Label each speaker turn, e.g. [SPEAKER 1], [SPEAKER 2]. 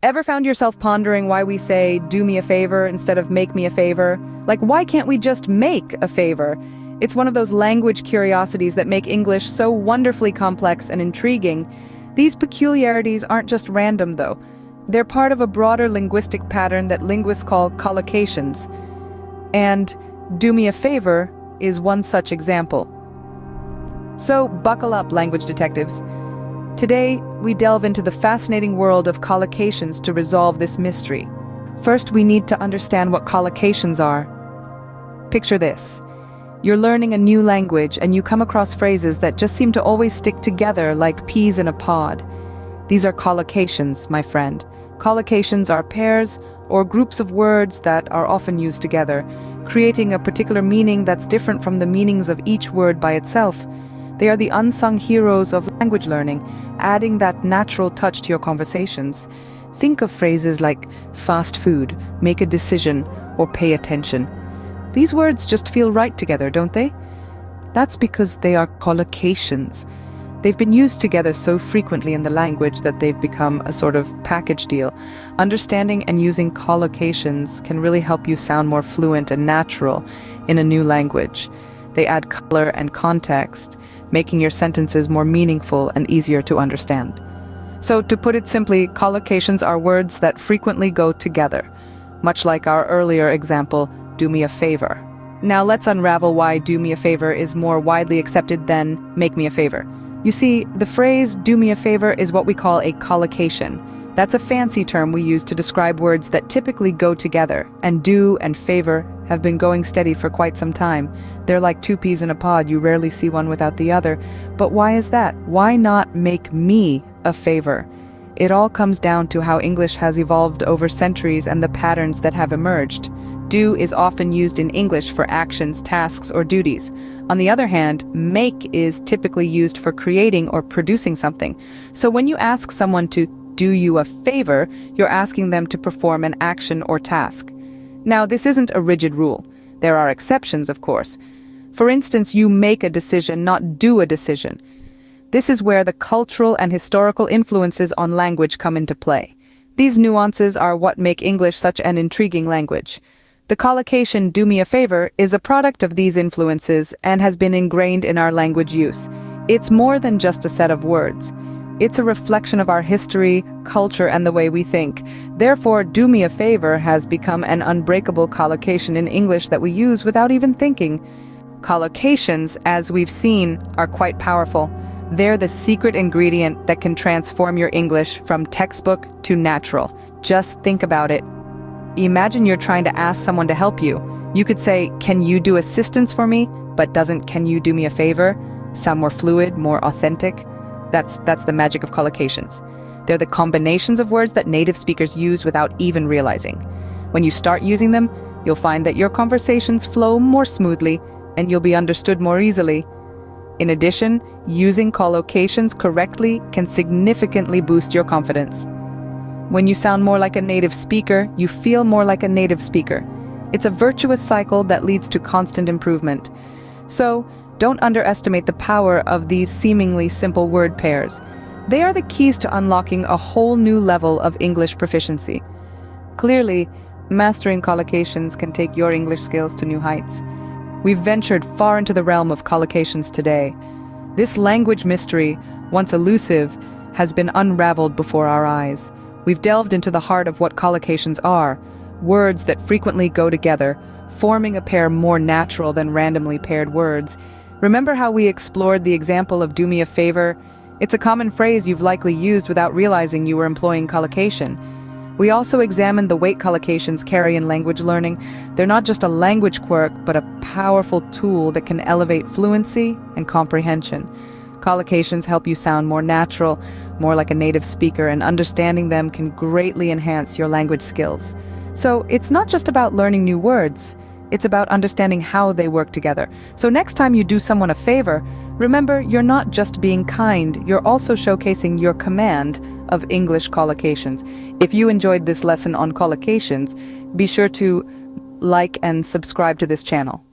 [SPEAKER 1] Ever found yourself pondering why we say, do me a favor instead of make me a favor? Like, why can't we just make a favor? It's one of those language curiosities that make English so wonderfully complex and intriguing. These peculiarities aren't just random, though. They're part of a broader linguistic pattern that linguists call collocations. And do me a favor is one such example. So buckle up, language detectives. Today, we delve into the fascinating world of collocations to resolve this mystery. First, we need to understand what collocations are. Picture this. You're learning a new language and you come across phrases that just seem to always stick together like peas in a pod. These are collocations, my friend. Collocations are pairs or groups of words that are often used together, creating a particular meaning that's different from the meanings of each word by itself. They are the unsung heroes of language learning, adding that natural touch to your conversations. Think of phrases like fast food, make a decision, or pay attention. These words just feel right together, don't they? That's because they are collocations. They've been used together so frequently in the language that they've become a sort of package deal. Understanding and using collocations can really help you sound more fluent and natural in a new language. They add color and context, making your sentences more meaningful and easier to understand. So, to put it simply, collocations are words that frequently go together, much like our earlier example, do me a favor. Now let's unravel why do me a favor is more widely accepted than make me a favor. You see, the phrase do me a favor is what we call a collocation. That's a fancy term we use to describe words that typically go together, and do and favor have been going steady for quite some time. They're like two peas in a pod, you rarely see one without the other. But why is that? Why not make me a favor? It all comes down to how English has evolved over centuries and the patterns that have emerged. Do is often used in English for actions, tasks, or duties. On the other hand, make is typically used for creating or producing something. So when you ask someone to do you a favor, you're asking them to perform an action or task. Now, this isn't a rigid rule. There are exceptions, of course. For instance, you make a decision, not do a decision. This is where the cultural and historical influences on language come into play. These nuances are what make English such an intriguing language. The collocation do me a favor is a product of these influences and has been ingrained in our language use. It's more than just a set of words. It's a reflection of our history, culture, and the way we think. Therefore, do me a favor has become an unbreakable collocation in English that we use without even thinking. Collocations, as we've seen, are quite powerful. They're the secret ingredient that can transform your English from textbook to natural. Just think about it. Imagine you're trying to ask someone to help you. You could say, can you do assistance for me? But doesn't can you do me a favor sound more fluid, more authentic? That's the magic of collocations. They're the combinations of words that native speakers use without even realizing. When you start using them, you'll find that your conversations flow more smoothly and you'll be understood more easily. In addition, using collocations correctly can significantly boost your confidence. When you sound more like a native speaker, you feel more like a native speaker. It's a virtuous cycle that leads to constant improvement. So, don't underestimate the power of these seemingly simple word pairs. They are the keys to unlocking a whole new level of English proficiency. Clearly, mastering collocations can take your English skills to new heights. We've ventured far into the realm of collocations today. This language mystery, once elusive, has been unraveled before our eyes. We've delved into the heart of what collocations are, words that frequently go together, forming a pair more natural than randomly paired words. Remember how we explored the example of do me a favor? It's a common phrase you've likely used without realizing you were employing collocation. We also examined the weight collocations carry in language learning. They're not just a language quirk, but a powerful tool that can elevate fluency and comprehension. Collocations help you sound more natural, more like a native speaker, and understanding them can greatly enhance your language skills. So it's not just about learning new words. It's about understanding how they work together. So next time you do someone a favor, remember you're not just being kind, you're also showcasing your command of English collocations. If you enjoyed this lesson on collocations, be sure to like and subscribe to this channel.